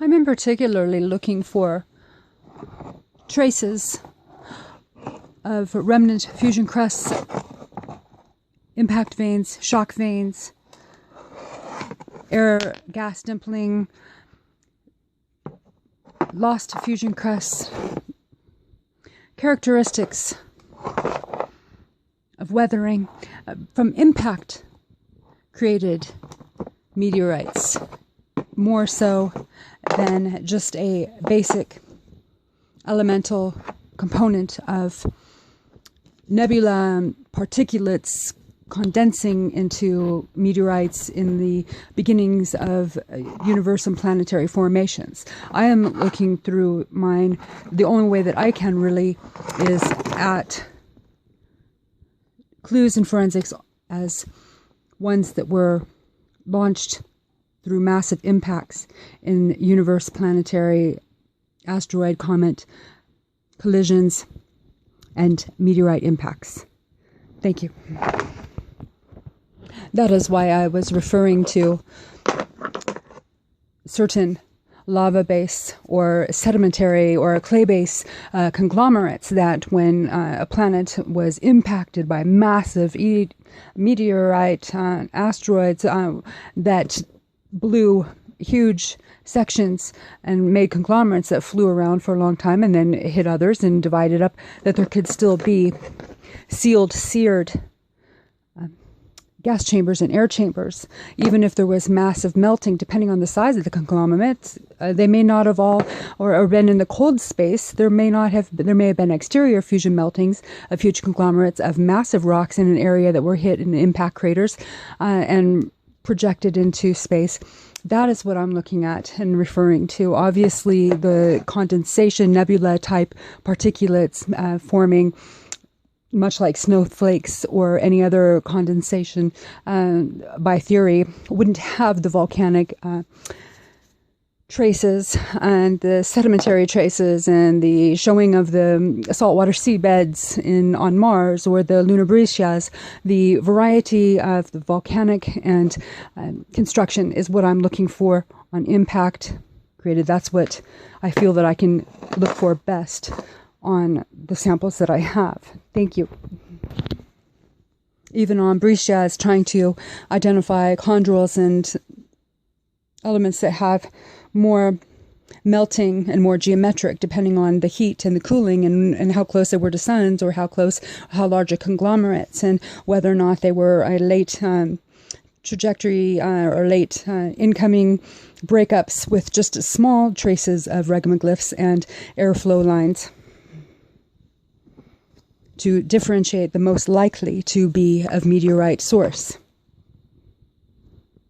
I'm in particularly looking for traces of remnant fusion crusts, impact veins, shock veins, air gas dimpling, lost fusion crusts, characteristics of weathering from impact created meteorites, more so than just a basic elemental component of nebula particulates condensing into meteorites in the beginnings of universe and planetary formations. I am looking through mine. The only way that I can really is at clues and forensics as ones that were launched through massive impacts in universe, planetary, asteroid, comet collisions, and meteorite impacts. Thank you. That is why I was referring to certain lava base or sedimentary or clay base conglomerates that when a planet was impacted by massive meteorite asteroids that blew huge sections and made conglomerates that flew around for a long time and then hit others and divided up, that there could still be sealed, seared gas chambers and air chambers. Even if there was massive melting, depending on the size of the conglomerates, they may not have all or been in the cold space. There may have been exterior fusion meltings of huge conglomerates of massive rocks in an area that were hit in impact craters and projected into space. That is what I'm looking at and referring to. Obviously, the condensation nebula type particulates forming much like snowflakes or any other condensation by theory wouldn't have the volcanic traces and the sedimentary traces and the showing of the saltwater seabeds on Mars or the lunar breccias. The variety of the volcanic and construction is what I'm looking for on impact created. That's what I feel that I can look for best on the samples that I have. Thank you. Even on breccias, trying to identify chondrules and elements that have more melting and more geometric depending on the heat and the cooling and how close they were to suns or how large are conglomerates and whether or not they were a late trajectory or late incoming breakups with just small traces of regomaglyphs and airflow lines to differentiate the most likely to be of meteorite source.